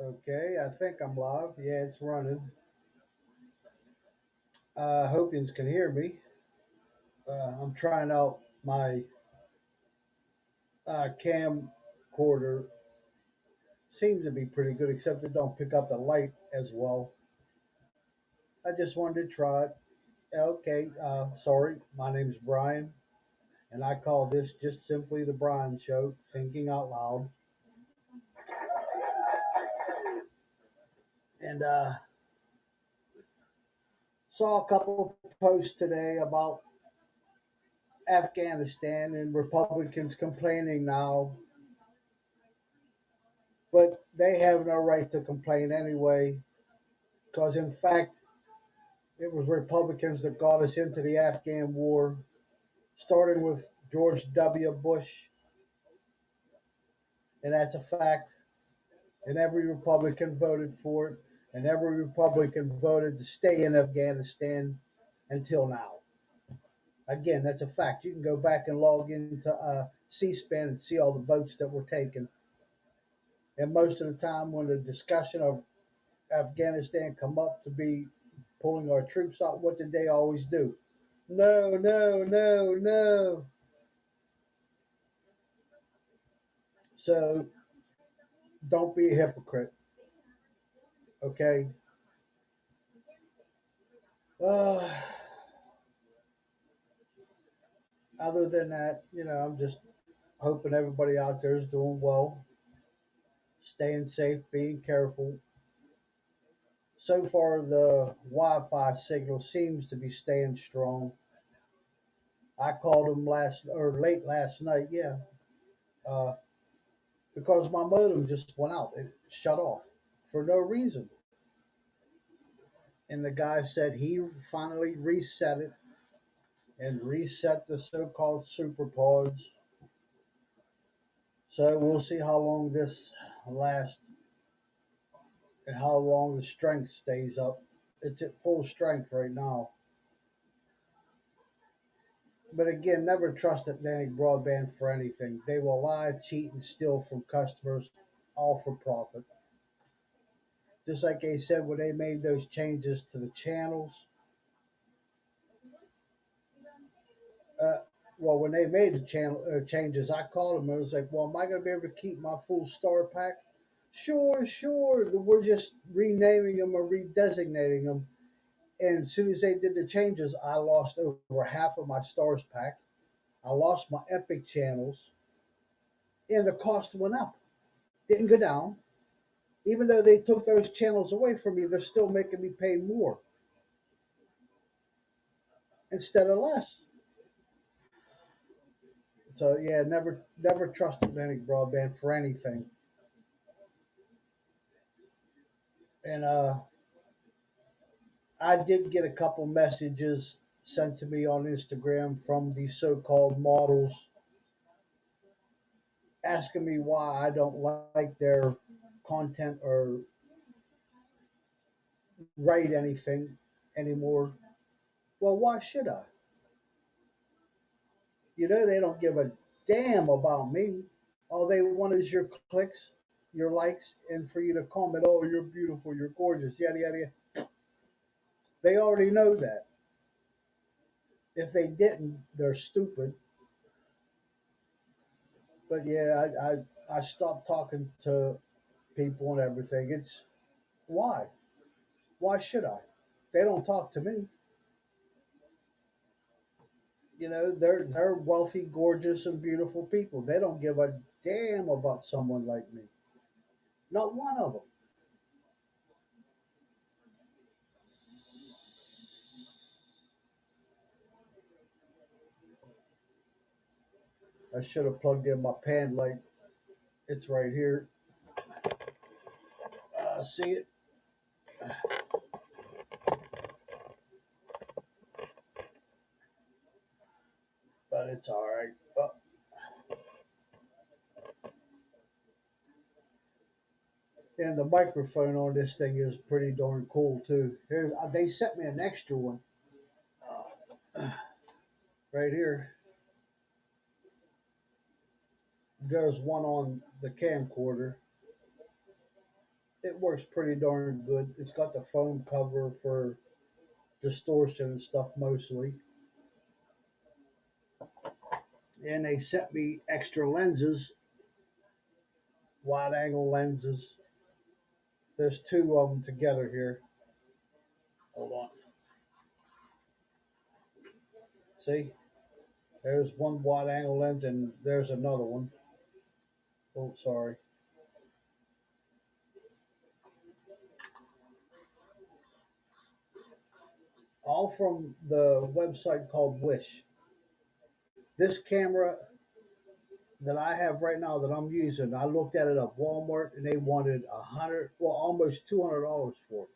Okay, I think I'm live. Yeah, it's running. Hope you can hear me. I'm trying out my camcorder. Seems to be pretty good, except it don't pick up the light as well. I just wanted to try it. Okay, sorry. My name's Brian, and I call this just simply the Brian Show, thinking out loud. And saw a couple posts today about Afghanistan and Republicans complaining now, but they have no right to complain anyway, because in fact, it was Republicans that got us into the Afghan war, starting with George W. Bush, and that's a fact. And every Republican voted for it, and every Republican voted to stay in Afghanistan until now. Again, that's a fact. You can go back and log into C-SPAN and see all the votes that were taken. And most of the time, when the discussion of Afghanistan come up to be pulling our troops out, what did they always do? No, no, no, no. So don't be a hypocrite, okay? Uh, Other than that, I'm just hoping everybody out there is doing well, staying safe, being careful. So far, the Wi-Fi signal seems to be staying strong. I called them last or late last night, yeah, uh, because my modem just went out. It shut off for no reason. And the guy said he finally reset it and reset the so-called super pods. So we'll see how long this lasts and how long the strength stays up. It's at full strength right now. But again, never trust Atlantic Broadband for anything. They will lie, cheat, and steal from customers, all for profit. Just like they said when they made those changes to the channels. Uh, well, when they made the channel changes, I called them and was like, "Well, am I going to be able to keep my full star pack?" Sure, sure. We're just renaming them or redesignating them. And as soon as they did the changes, I lost over half of my stars pack. I lost my Epic channels, and the cost went up. Didn't go down. Even though they took those channels away from me, they're still making me pay more instead of less. So yeah, never trust Atlantic Broadband for anything. And I did get a couple messages sent to me on Instagram from these so-called models asking me why I don't like their content or write anything anymore. Well, why should I? They don't give a damn about me. All they want is your clicks, your likes, and for you to comment, oh, you're beautiful, you're gorgeous, yada, yada, yada. They already know that. If they didn't, they're stupid. But yeah, I stopped talking to people and everything. It's why? Why should I? They don't talk to me. They're wealthy, gorgeous, and beautiful people. They don't give a damn about someone like me. Not one of them. I should have plugged in my pan light. It's right here. See it? But it's all right. And the microphone on this thing is pretty darn cool too. They sent me an extra one right here. There's one on the camcorder, It works pretty darn good. It's got the foam cover for distortion and stuff mostly. And they sent me extra lenses, wide angle lenses. There's two of them together here. Hold on. See? There's one wide angle lens and there's another one. Oh, sorry. All from the website called Wish. This camera that I have right now that I'm using, I looked at it at Walmart and they wanted 100, well, almost $200 for it.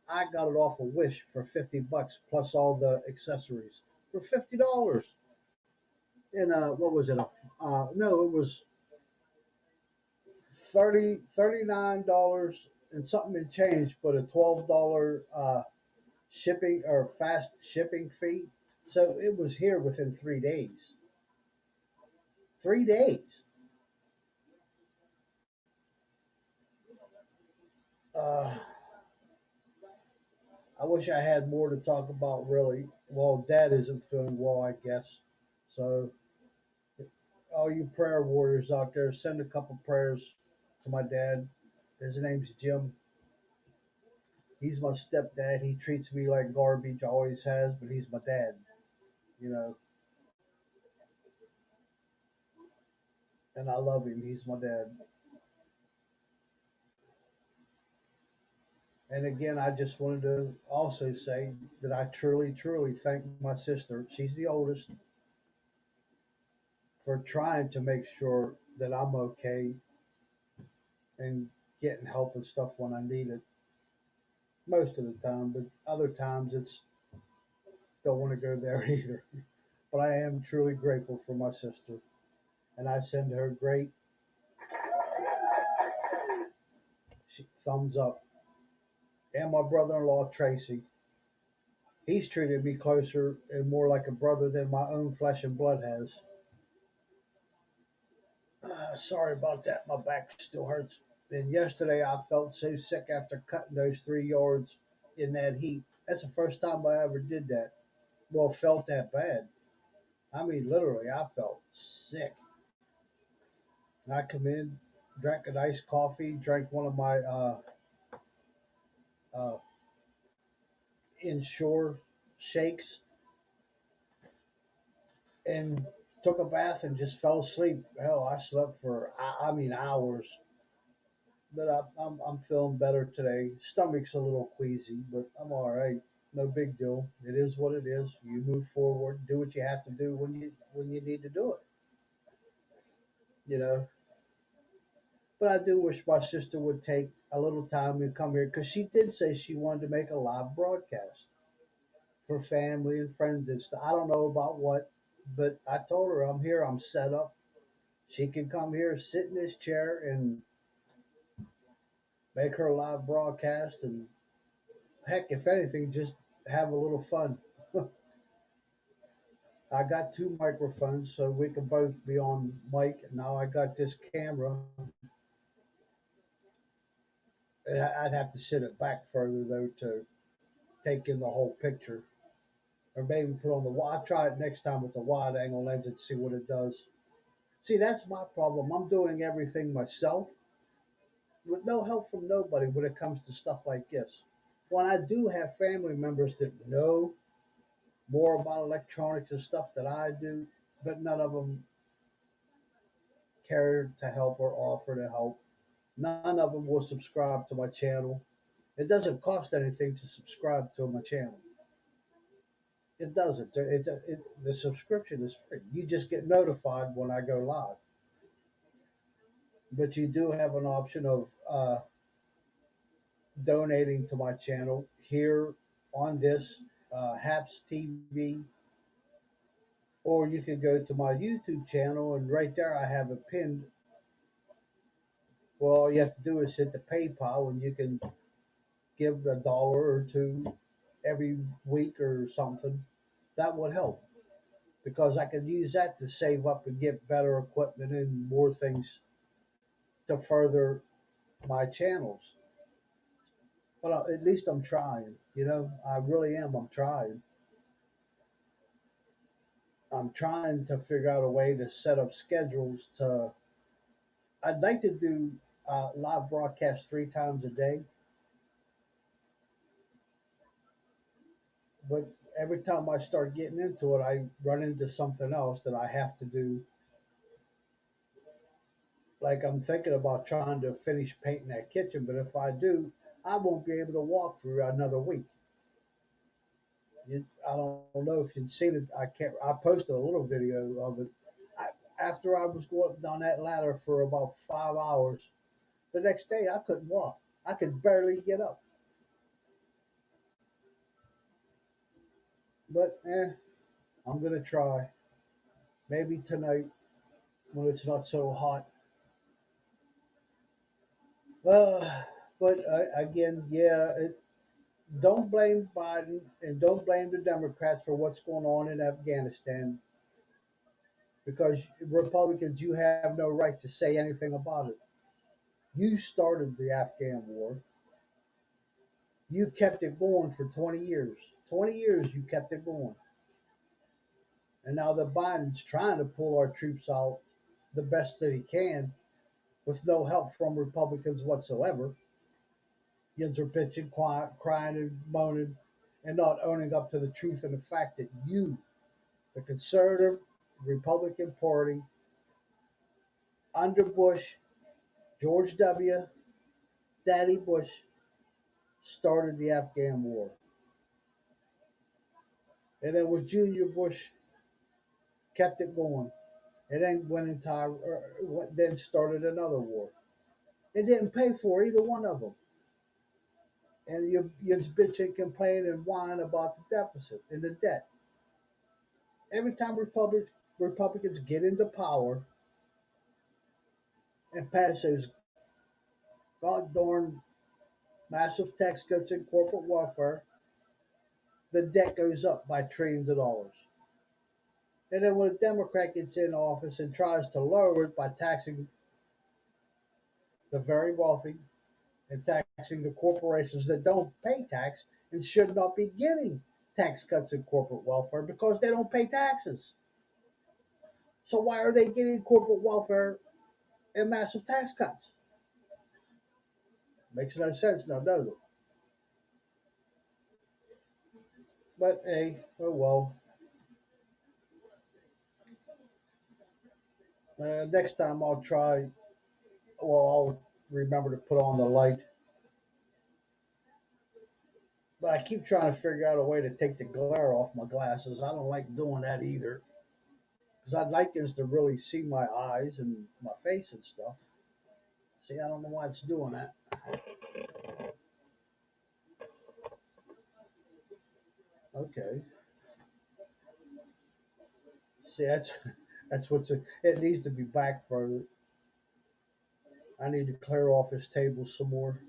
I got it off of Wish for $50 plus all the accessories for $50. And what was it? No, it was 39 dollars and something and change, but a $12 shipping or fast shipping fee. So it was here within 3 days. 3 days. Uh, I wish I had more to talk about. Really, well, Dad isn't feeling well, I guess. So all you prayer warriors out there, send a couple prayers to my dad. His name's Jim. He's my stepdad. He treats me like garbage, always has, but he's my dad. You know, and I love him. He's my dad. And again, I just wanted to also say that I truly, truly thank my sister. She's the oldest for trying to make sure that I'm okay and getting help and stuff when I need it. Most of the time, but other times it's don't want to go there either. But I am truly grateful for my sister, and I send her great thumbs up. And my brother-in-law Tracy, he's treated me closer and more like a brother than my own flesh and blood has. Sorry about that. My back still hurts. And yesterday I felt so sick after cutting those 3 yards in that heat. That's the first time I ever did that. Well, felt that bad. I mean, literally, I felt sick. And I come in, drank a nice coffee, drank one of my uh, inshore shakes, and took a bath and just fell asleep. Hell, I slept for, I mean, hours. But I'm feeling better today. Stomach's a little queasy, but I'm all right. No big deal. It is what it is. You move forward, do what you have to do when you need to do it. You know. But I do wish my sister would take a little time and come here because she did say she wanted to make a live broadcast for family and friends and stuff. I don't know about what, but I told her I'm here. I'm set up. She can come here, sit in this chair, and make her live broadcast and heck, if anything, just have a little fun. I got two microphones so we can both be on mic. Now I got this camera. I'd have to sit it back further though to take in the whole picture. Or maybe put on the. I'll try it next time with the wide angle lens and see what it does. See, that's my problem. I'm doing everything myself with no help from nobody when it comes to stuff like this. When I do have family members that know more about electronics and stuff that I do, but none of them care to help or offer to help. None of them will subscribe to my channel. It doesn't cost anything to subscribe to my channel. It doesn't. The subscription is free. You just get notified when I go live. But you do have an option of donating to my channel here on this Haps TV, or you can go to my YouTube channel and right there I have a pinned. Well, all you have to do is hit the PayPal and you can give $1 or two every week or something. That would help because I could use that to save up and get better equipment and more things to further. my channels. But at least I'm trying. I really am. I'm trying. I'm trying to figure out a way to set up schedules to. I'd like to do live broadcasts 3 times a day, but every time I start getting into it, I run into something else that I have to do. Like I'm thinking about trying to finish painting that kitchen, but if I do, I won't be able to walk for another week. I don't know if you've seen it. I can't. I posted a little video of it. After I was going up down that ladder for about 5 hours, the next day I couldn't walk. I could barely get up. But I'm gonna try. Maybe tonight when it's not so hot. Uh, but again, yeah, don't blame Biden and don't blame the Democrats for what's going on in Afghanistan because Republicans, you have no right to say anything about it. You started the Afghan war. You kept it going for 20 years. 20 years you kept it going. And now the Biden's trying to pull our troops out the best that he can with no help from Republicans whatsoever. Yins are bitching, crying, and moaning, and not owning up to the truth and the fact that you, the conservative Republican Party, under Bush, George W., Daddy Bush, started the Afghan war. And then with Junior Bush, kept it going. And then went into, then started another war. It didn't pay for either one of them. And you bitch and complain and whine about the deficit and the debt. Every time Republicans get into power and pass those god darn massive tax cuts and corporate welfare, the debt goes up by trillions of dollars. And then when a Democrat gets in office and tries to lower it by taxing the very wealthy and taxing the corporations that don't pay tax and should not be getting tax cuts and corporate welfare because they don't pay taxes. So why are they getting corporate welfare and massive tax cuts? Makes no sense now, does it? But hey, oh well. Next time I'll try. Well, I'll remember to put on the light. But I keep trying to figure out a way to take the glare off my glasses. I don't like doing that either because I'd like us to really see my eyes and my face and stuff. See, I don't know why it's doing that. Okay. See, that's it needs to be back further. I need to clear off this table some more.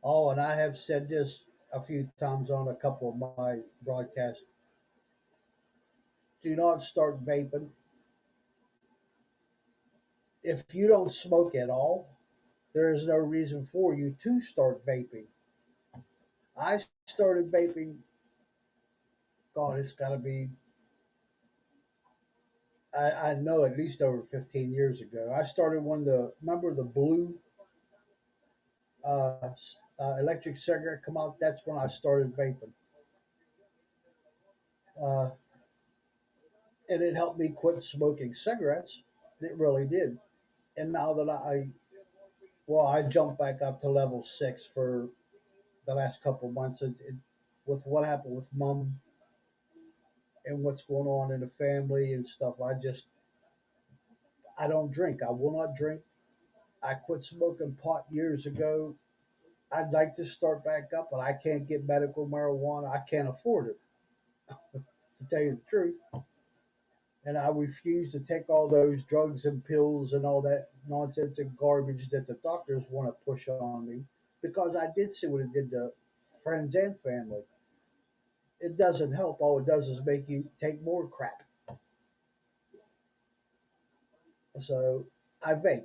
Oh, and I have said this a few times on a couple of my broadcasts. Do not start vaping. If you don't smoke at all, there is no reason for you to start vaping. I started vaping, God, it's got to be, I know at least over 15 years ago. I started when remember the blue uh, electric cigarette come out? That's when I started vaping. Uh, and it helped me quit smoking cigarettes. It really did. And now that well, I jumped back up to level 6 for the last couple of months. With what happened with mom and what's going on in the family and stuff, I don't drink. I will not drink. I quit smoking pot years ago. I'd like to start back up, but I can't get medical marijuana. I can't afford it, to tell you the truth. And I refuse to take all those drugs and pills and all that nonsense and garbage that the doctors want to push on me because I did see what it did to friends and family. it doesn't help. All it does is make you take more crap. So I vape.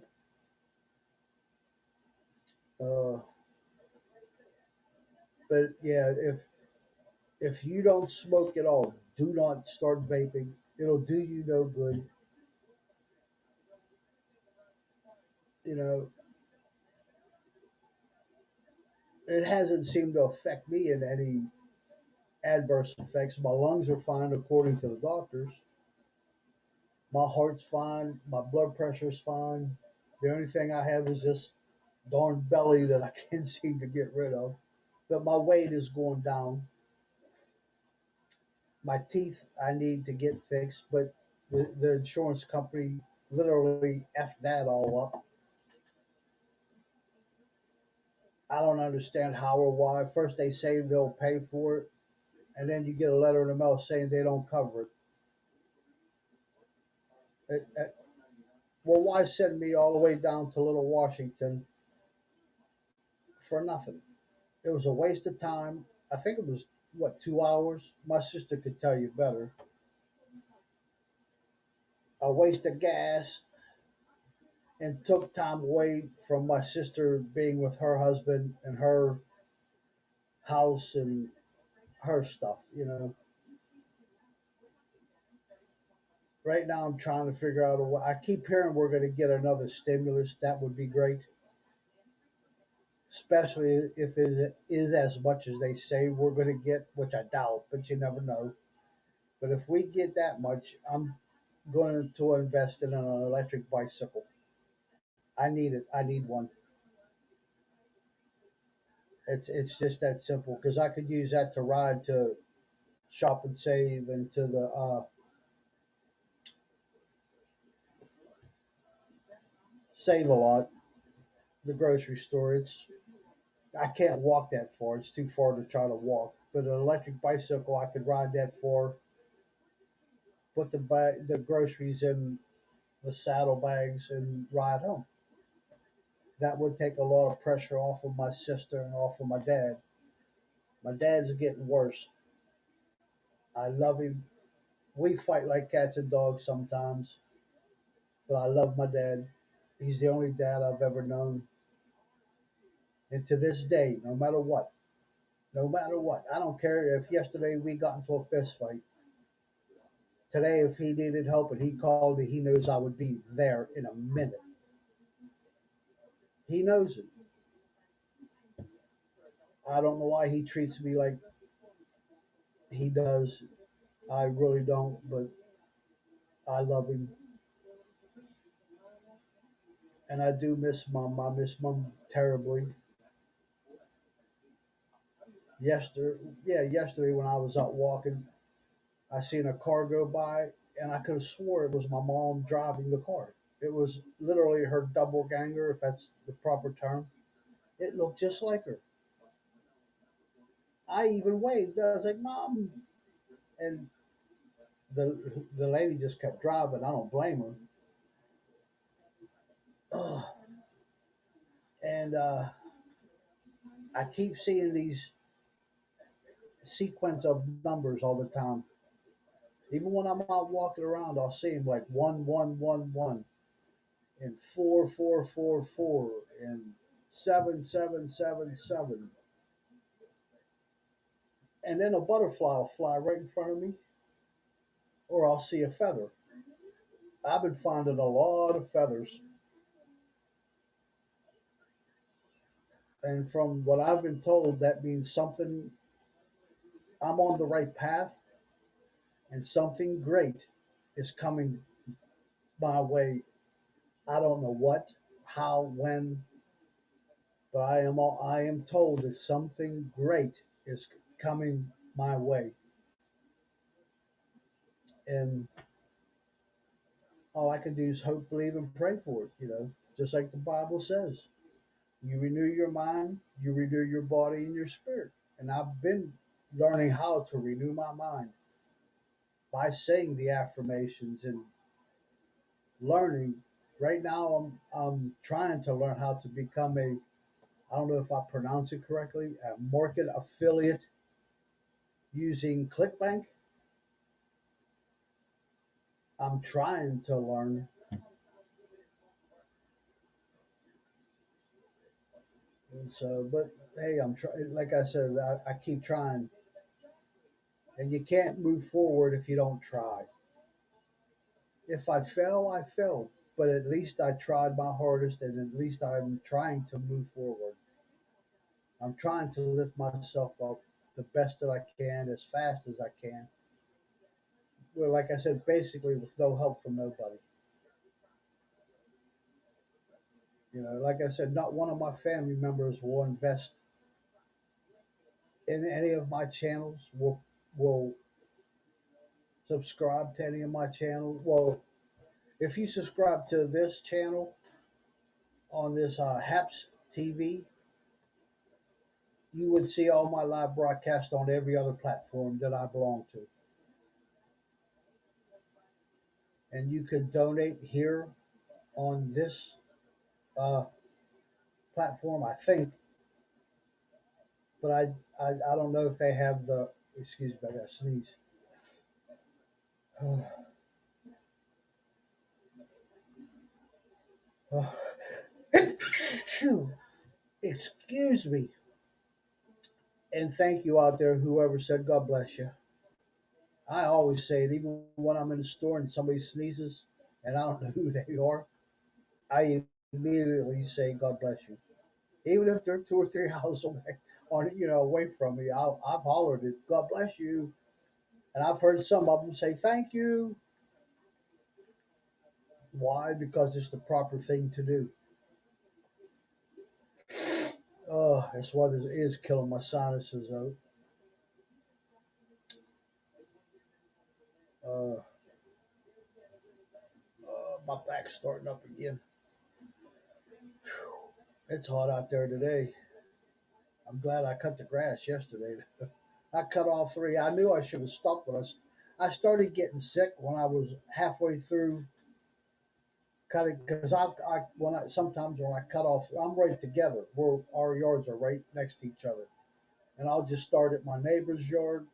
Uh, but yeah, if you don't smoke at all, do not start vaping. It'll do you no good. You know, it hasn't seemed to affect me in any adverse effects. My lungs are fine according to the doctors. My heart's fine. My blood pressure's fine. The only thing I have is this darn belly that I can't seem to get rid of. But my weight is going down. My teeth I need to get fixed, but the insurance company literally effed that all up. I don't understand how or why. First they say they'll pay for it, and then you get a letter in the mail saying they don't cover it. Well, why send me all the way down to Little Washington for nothing? It was a waste of time. I think it was what 2 hours. My sister could tell you better. A waste of gas and took time away from my sister being with her husband and her house and her stuff. Right now, I'm trying to figure out a way. I keep hearing we're going to get another stimulus. That would be great, especially if it is as much as they say we're going to get, which I doubt, but you never know. But if we get that much, I'm going to invest in an electric bicycle. I need it. I need one. It's just that simple because I could use that to ride to Shop and Save and to the Save a Lot, the grocery store. I can't walk that far. It's too far to try to walk. But an electric bicycle, I could ride that far. Put the groceries in the saddlebags and ride home. That would take a lot of pressure off of my sister and off of my dad. My dad's getting worse. I love him. We fight like cats and dogs sometimes, but I love my dad. He's the only dad I've ever known. And to this day, no matter what, I don't care if yesterday we got into a fist fight. Today, if he needed help and he called me, he knows I would be there in a minute. He knows it. I don't know why he treats me like he does. I really don't, but I love him. And I do miss mom. I miss mom terribly. Yesterday when I was out walking, I seen a car go by, and I could have swore it was my mom driving the car. It was literally her double ganger, if that's the proper term. It looked just like her. I even waved. I was like, "Mom," and the lady just kept driving. I don't blame her. Ugh. And I keep seeing these sequence of numbers all the time. Even when I'm out walking around, I'll see them like 1111 and 4444 and 7777, and then a butterfly will fly right in front of me, or I'll see a feather. I've been finding a lot of feathers, and from what I've been told, that means something. I'm on the right path, and something great is coming my way. I don't know what, how, when, but I am told that something great is coming my way, and all I can do is hope, believe, and pray for it. Just like the Bible says, you renew your mind, you renew your body and your spirit. And I've been learning how to renew my mind by saying the affirmations and learning. Right now, I'm trying to learn how to become I don't know if I pronounce it correctly, a market affiliate using ClickBank. I'm trying to learn. And so, but hey, I'm trying. Like I said, I keep trying, and you can't move forward if you don't try. If I fail, I failed, but at least I tried my hardest, and at least I'm trying to move forward. I'm trying to lift myself up the best that I can, as fast as I can. Well, like I said, basically with no help from nobody. Like I said, not one of my family members will invest in any of my channels. Will subscribe to any of my channels. Well, if you subscribe to this channel on this HAPS TV, you would see all my live broadcasts on every other platform that I belong to. And you could donate here on this uh, platform, I think, but I don't know if they have the. Excuse me, I got to sneeze. Phew. Excuse me. And thank you out there, whoever said God bless you. I always say it, even when I'm in the store and somebody sneezes and I don't know who they are, I immediately say God bless you. Even if they're 2 or 3 houses away, away from me, I've hollered it, God bless you. And I've heard some of them say thank you. Why? Because it's the proper thing to do. Oh, that's what it is killing my sinuses though. Uh, my back's starting up again. It's hot out there today. I'm glad I cut the grass yesterday. I cut all three. I knew I should have stopped, but I started getting sick when I was halfway through cutting because sometimes when I cut off, I'm right together. Our yards are right next to each other, and I'll just start at my neighbor's yard,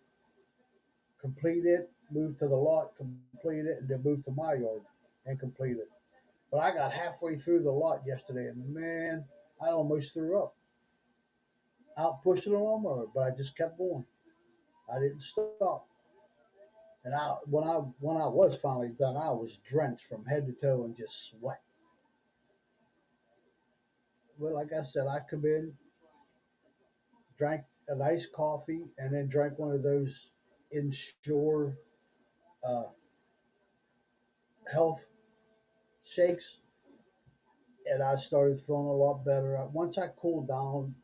complete it, move to the lot, complete it, and then move to my yard and complete it. But I got halfway through the lot yesterday, and man, I almost threw up. Out pushing the lawnmower, but I just kept going. I didn't stop. And when I was finally done, I was drenched from head to toe and just sweat. Well, like I said, I come in, drank a nice coffee, and then drank one of those Ensure uh, health shakes, and I started feeling a lot better. Once I cooled down,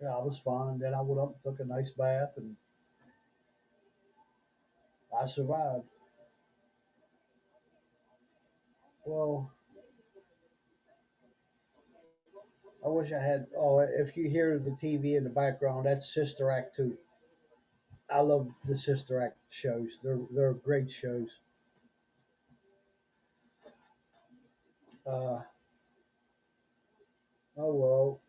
I was fine. Then I went up and took a nice bath, and I survived. Well, I wish I had. Oh, if you hear the TV in the background, that's Sister Act 2. I love the Sister Act shows. They're great shows. Uh, oh well,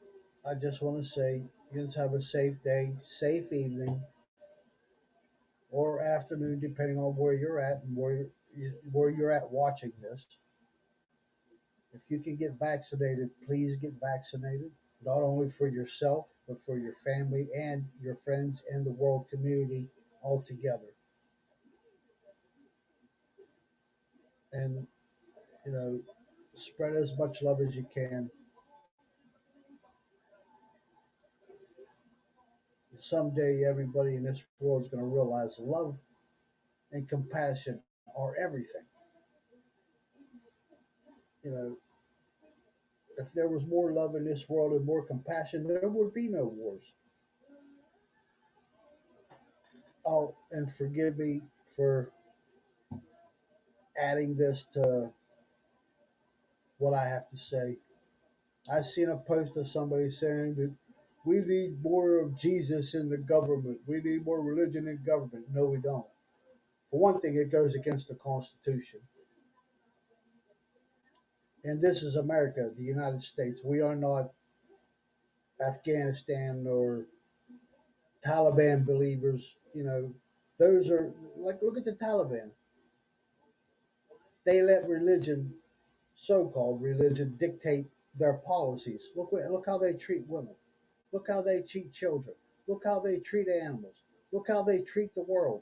I just want to say you guys have a safe day, safe evening, or afternoon, depending on where you're at and where you're at watching this. If you can get vaccinated, please get vaccinated. Not only for yourself, but for your family and your friends and the world community altogether. And you know, spread as much love as you can. Someday, everybody in this world is going to realize love and compassion are everything. You know, if there was more love in this world and more compassion, there would be no wars. Oh, and forgive me for adding this to what I have to say. I seen a post of somebody saying that we need more of Jesus in the government. We need more religion in government. No, we don't. For one thing, it goes against the Constitution. And this is America, the United States. We are not Afghanistan or Taliban believers. You know, those are like, look at the Taliban. They let religion, so-called religion, dictate their policies. Look how they treat women. Look how they treat children. Look how they treat animals. Look how they treat the world.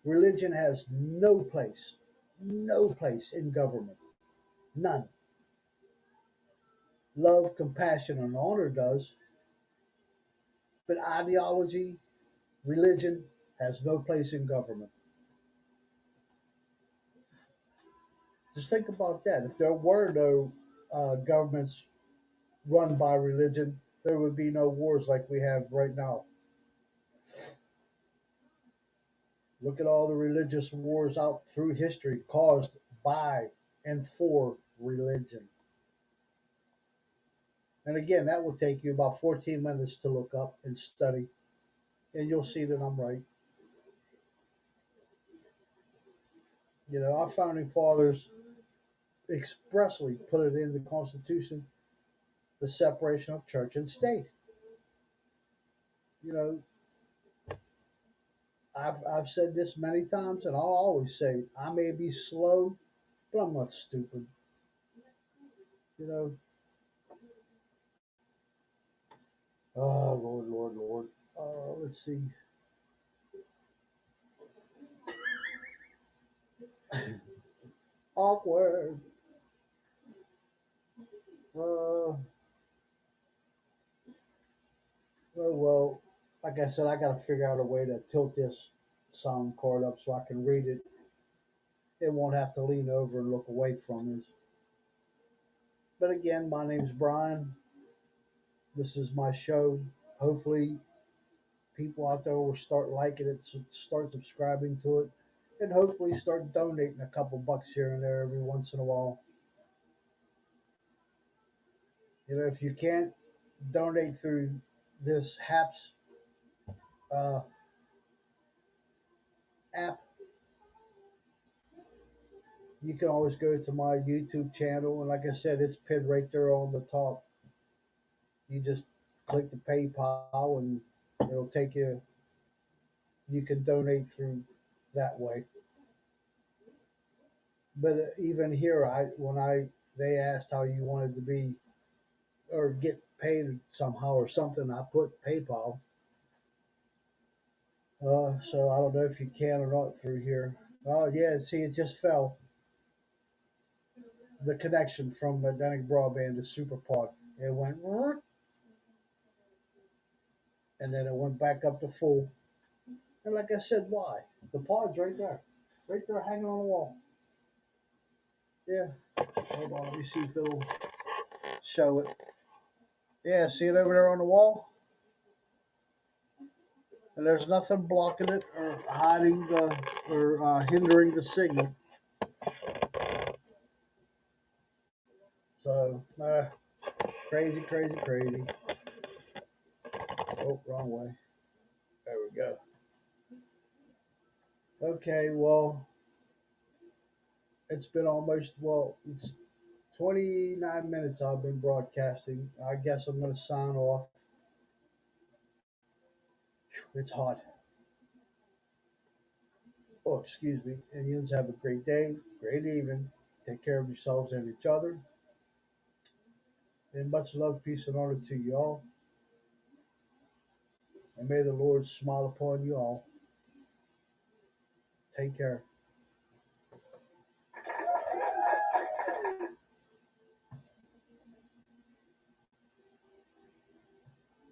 Religion has no place in government. None. Love, compassion, and honor does, but ideology, religion has no place in government. Just think about that. If there were no governments run by religion, there would be no wars like we have right now. Look at all the religious wars out through history caused by and for religion. And again, that will take you about 14 minutes to look up and study, and you'll see that I'm right. You know, our founding fathers expressly put it in the Constitution, the separation of church and state. You know, I've said this many times, and I'll always say I may be slow, but I'm not stupid. You know, oh Lord, Lord, Lord. Let's see. Awkward. Uh, oh well, like I said, I got to figure out a way to tilt this sound card up so I can read it. It won't have to lean over and look away from it. But again, my name's Brian. This is my show. Hopefully, people out there will start liking it, start subscribing to it, and hopefully start donating a couple bucks here and there every once in a while. You know, if you can't donate through this HAPS uh, app, you can always go to my YouTube channel, and like I said, it's pinned right there on the top. You just click the PayPal, and it'll take you. You can donate through that way. But even here, I when I they asked how you wanted to be or get paid somehow or something, I put PayPal. So I don't know if you can or not through here. Oh yeah, see, it just fell. The connection from Dynamic Broadband to SuperPod. It went, and then it went back up to full. And like I said, why? The pod's right there, hanging on the wall. Yeah. Hold on, let me see if it'll show it. Yeah, see it over there on the wall? And there's nothing blocking it or hiding the or hindering the signal. So crazy, crazy, crazy. Oh, wrong way. There we go. Okay, well, it's been almost it's 29 minutes I've been broadcasting. I guess I'm gonna sign off. It's hot. Oh, excuse me. And you have a great day, great evening. Take care of yourselves and each other. And much love, peace, and honor to you all. And may the Lord smile upon you all. Take care.